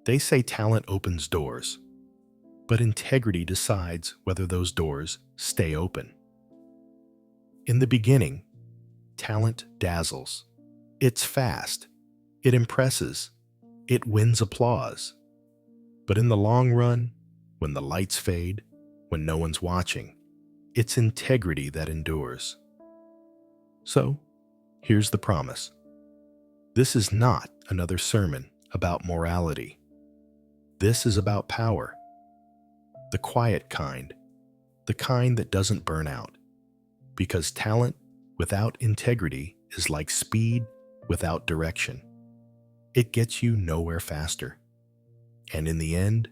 They say talent opens doors, but integrity decides whether those doors stay open. In the beginning, talent dazzles. It's fast. It impresses. It wins applause. But in the long run, when the lights fade, when no one's watching, it's integrity that endures. So, here's the promise. This is not another sermon about morality. This is about power. The quiet kind. The kind that doesn't burn out. Because talent without integrity is like speed without direction. It gets you nowhere faster. And in the end,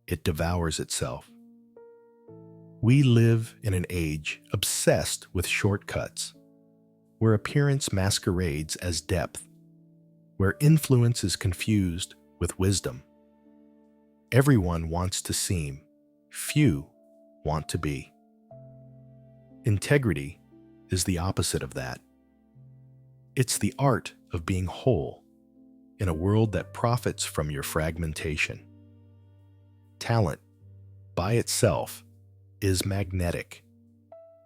it devours itself. We live in an age obsessed with shortcuts, where appearance masquerades as depth, where influence is confused with wisdom. Everyone wants to seem, few want to be. Integrity is the opposite of that. It's the art of being whole in a world that profits from your fragmentation. Talent, by itself, is magnetic.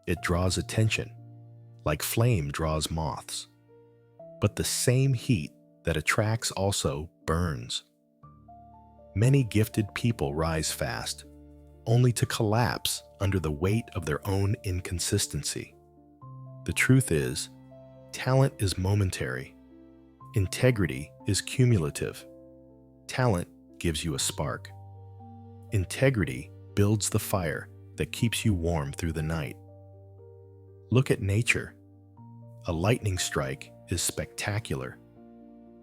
It draws attention, like flame draws moths. But the same heat that attracts also burns. Many gifted people rise fast, only to collapse under the weight of their own inconsistency. The truth is, talent is momentary. Integrity is cumulative. Talent gives you a spark. Integrity builds the fire that keeps you warm through the night. Look at nature. A lightning strike is spectacular,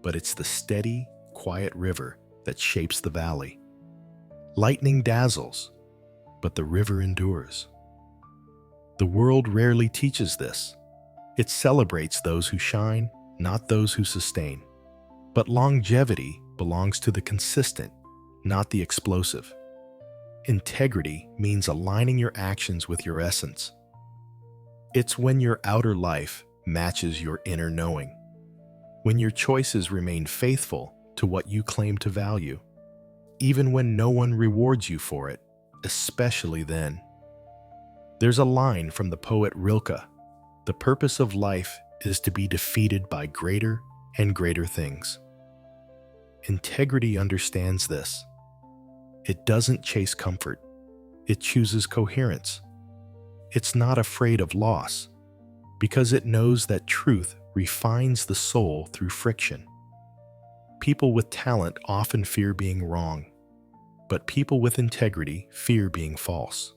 but it's the steady, quiet river that shapes the valley. Lightning dazzles, but the river endures. The world rarely teaches this. It celebrates those who shine, not those who sustain. But longevity belongs to the consistent, not the explosive. Integrity means aligning your actions with your essence. It's when your outer life matches your inner knowing, when your choices remain faithful to what you claim to value, even when no one rewards you for it, especially then. There's a line from the poet Rilke: "The purpose of life is to be defeated by greater and greater things." Integrity understands this. It doesn't chase comfort. It chooses coherence. It's not afraid of loss, because it knows that truth refines the soul through friction. People with talent often fear being wrong, but people with integrity fear being false.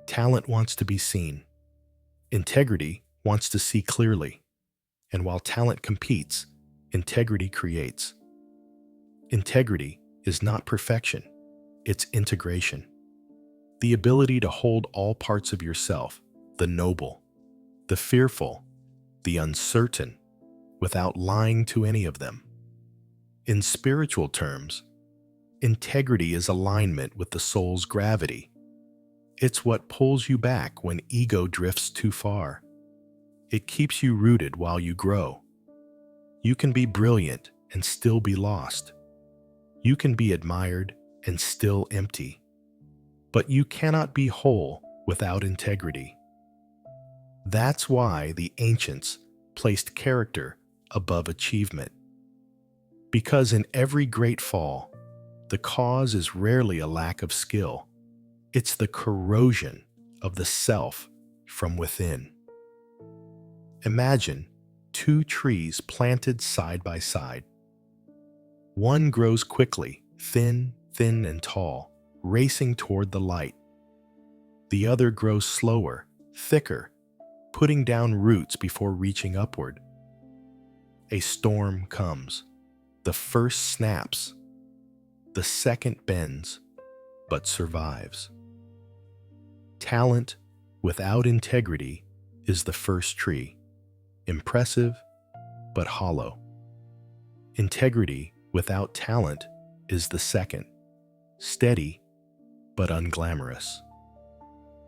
Talent wants to be seen. Integrity wants to see clearly. And while talent competes, integrity creates. Integrity is not perfection, it's integration. The ability to hold all parts of yourself, the noble, the fearful, the uncertain, without lying to any of them. In spiritual terms, integrity is alignment with the soul's gravity. It's what pulls you back when ego drifts too far. It keeps you rooted while you grow. You can be brilliant and still be lost. You can be admired and still empty. But you cannot be whole without integrity. That's why the ancients placed character above achievement. Because in every great fall, the cause is rarely a lack of skill. It's the corrosion of the self from within. Imagine two trees planted side by side. One grows quickly, thin and tall, racing toward the light. The other grows slower, thicker, putting down roots before reaching upward. A storm comes. The first snaps. The second bends, but survives. Talent without integrity is the first tree, impressive but hollow. Integrity without talent is the second, steady but unglamorous.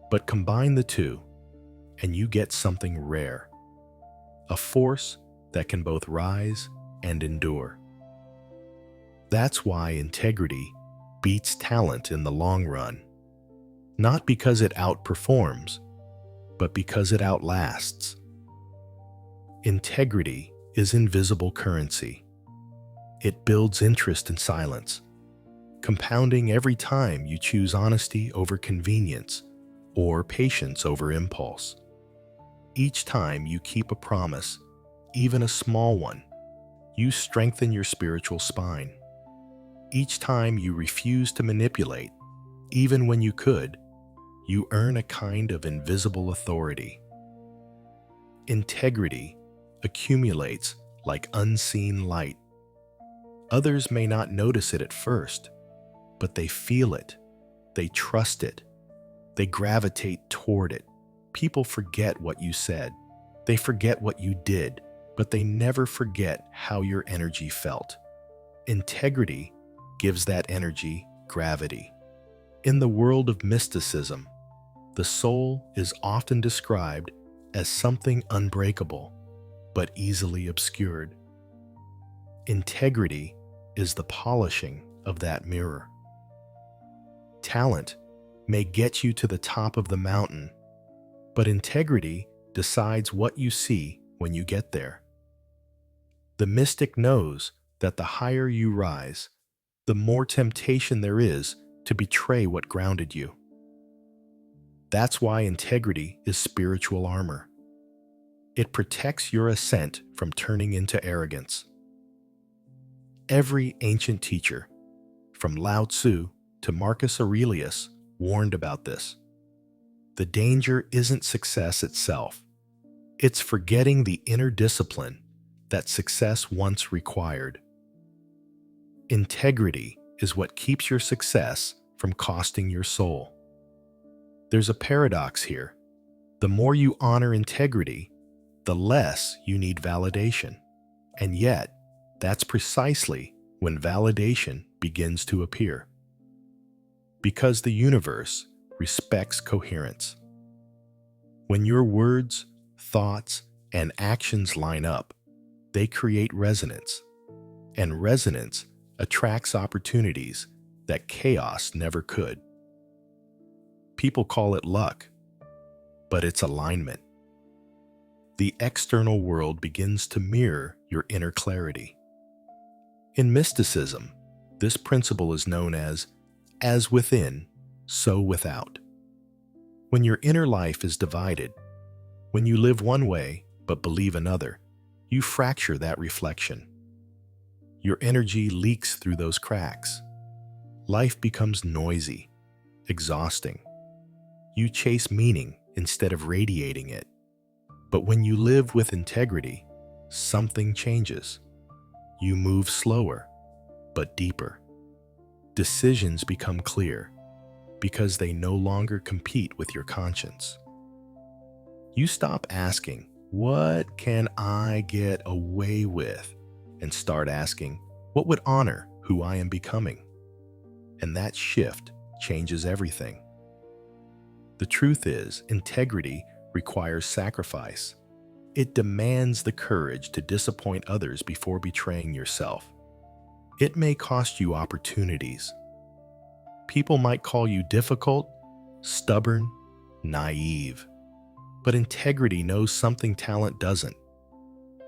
But combine the two, and you get something rare, a force that can both rise and endure. That's why integrity beats talent in the long run. Not because it outperforms, but because it outlasts. Integrity is invisible currency. It builds interest in silence, compounding every time you choose honesty over convenience or patience over impulse. Each time you keep a promise, even a small one, you strengthen your spiritual spine. Each time you refuse to manipulate, even when you could, you earn a kind of invisible authority. Integrity accumulates like unseen light. Others may not notice it at first, but they feel it, they trust it, they gravitate toward it. People forget what you said, they forget what you did, but they never forget how your energy felt. Integrity gives that energy gravity. In the world of mysticism, the soul is often described as something unbreakable, but easily obscured. Integrity is the polishing of that mirror. Talent may get you to the top of the mountain, but integrity decides what you see when you get there. The mystic knows that the higher you rise, the more temptation there is to betray what grounded you. That's why integrity is spiritual armor. It protects your ascent from turning into arrogance. Every ancient teacher, from Lao Tzu to Marcus Aurelius, warned about this. The danger isn't success itself. It's forgetting the inner discipline that success once required. Integrity is what keeps your success from costing your soul. There's a paradox here. The more you honor integrity, the less you need validation. And yet, that's precisely when validation begins to appear. Because the universe respects coherence. When your words, thoughts, and actions line up, they create resonance. And resonance attracts opportunities that chaos never could. People call it luck, but it's alignment. The external world begins to mirror your inner clarity. In mysticism, this principle is known as within, so without. When your inner life is divided, when you live one way but believe another, you fracture that reflection. Your energy leaks through those cracks. Life becomes noisy, exhausting. You chase meaning instead of radiating it. But when you live with integrity, something changes. You move slower, but deeper. Decisions become clear because they no longer compete with your conscience. You stop asking, "What can I get away with?" and start asking, "What would honor who I am becoming?" And that shift changes everything. The truth is, integrity requires sacrifice. It demands the courage to disappoint others before betraying yourself. It may cost you opportunities. People might call you difficult, stubborn, naive. But integrity knows something talent doesn't.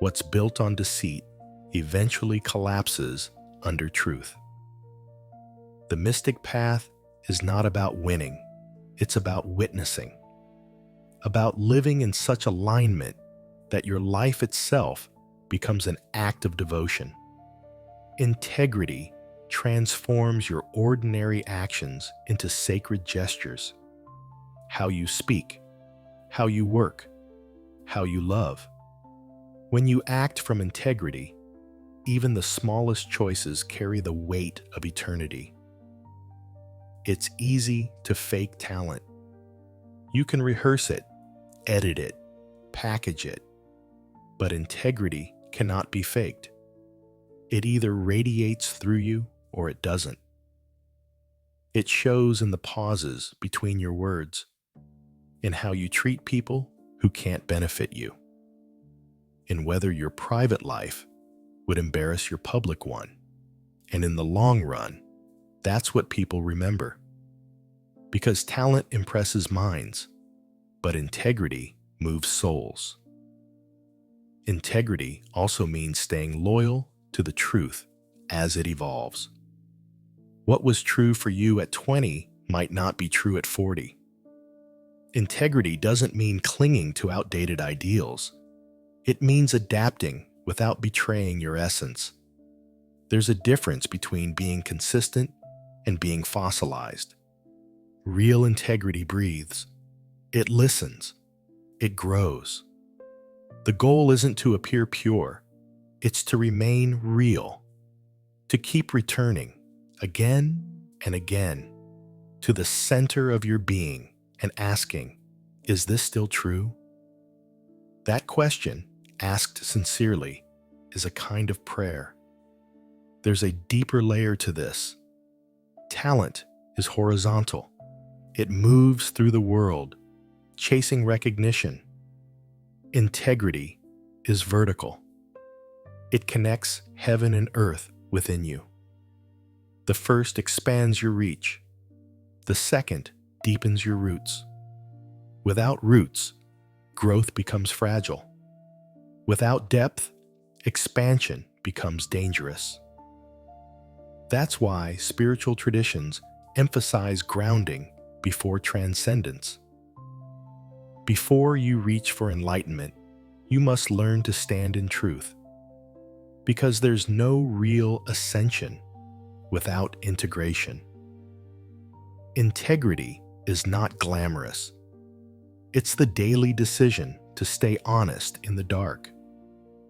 What's built on deceit eventually collapses under truth. The mystic path is not about winning. It's about witnessing. About living in such alignment that your life itself becomes an act of devotion. Integrity transforms your ordinary actions into sacred gestures. How you speak, how you work, how you love. When you act from integrity, even the smallest choices carry the weight of eternity. It's easy to fake talent. You can rehearse it, edit it, package it. But integrity cannot be faked. It either radiates through you or it doesn't. It shows in the pauses between your words, in how you treat people who can't benefit you, in whether your private life would embarrass your public one. And in the long run, that's what people remember. Because talent impresses minds, but integrity moves souls. Integrity also means staying loyal to the truth as it evolves. What was true for you at 20 might not be true at 40. Integrity doesn't mean clinging to outdated ideals. It means adapting without betraying your essence. There's a difference between being consistent and being fossilized. Real integrity breathes. It listens. It grows. The goal isn't to appear pure. It's to remain real. To keep returning again and again to the center of your being and asking, is this still true? That question, asked sincerely, is a kind of prayer. There's a deeper layer to this. Talent is horizontal. It moves through the world, chasing recognition. Integrity is vertical. It connects heaven and earth within you. The first expands your reach. The second deepens your roots. Without roots, growth becomes fragile. Without depth, expansion becomes dangerous. That's why spiritual traditions emphasize grounding before transcendence. Before you reach for enlightenment, you must learn to stand in truth. Because there's no real ascension without integration. Integrity is not glamorous. It's the daily decision to stay honest in the dark,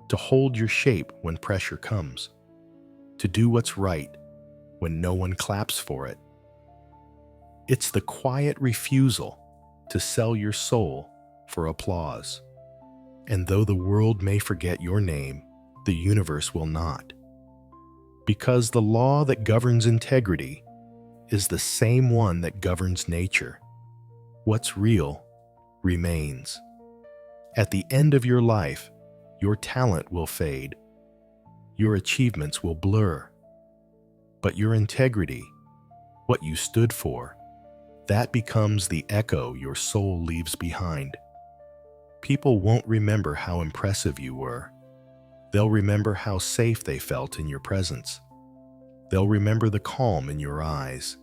to hold your shape when pressure comes, to do what's right when no one claps for it. It's the quiet refusal to sell your soul for applause. And though the world may forget your name, the universe will not. Because the law that governs integrity is the same one that governs nature. What's real remains. At the end of your life, your talent will fade. Your achievements will blur. But your integrity, what you stood for, that becomes the echo your soul leaves behind. People won't remember how impressive you were. They'll remember how safe they felt in your presence. They'll remember the calm in your eyes,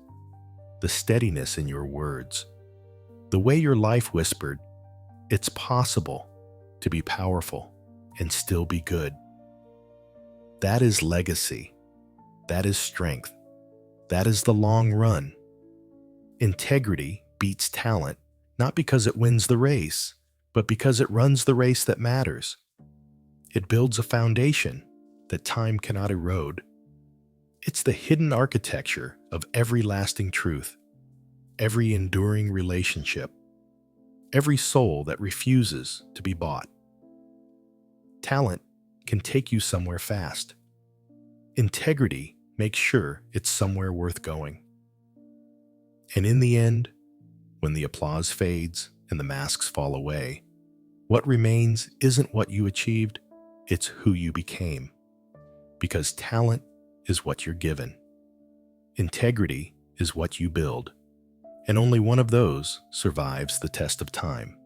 the steadiness in your words, the way your life whispered, it's possible to be powerful and still be good. That is legacy. That is strength. That is the long run. Integrity beats talent, not because it wins the race, but because it runs the race that matters. It builds a foundation that time cannot erode. It's the hidden architecture of every lasting truth, every enduring relationship, every soul that refuses to be bought. Talent can take you somewhere fast. Integrity makes sure it's somewhere worth going. And in the end, when the applause fades and the masks fall away, what remains isn't what you achieved, it's who you became. Because talent is what you're given. Integrity is what you build. And only one of those survives the test of time.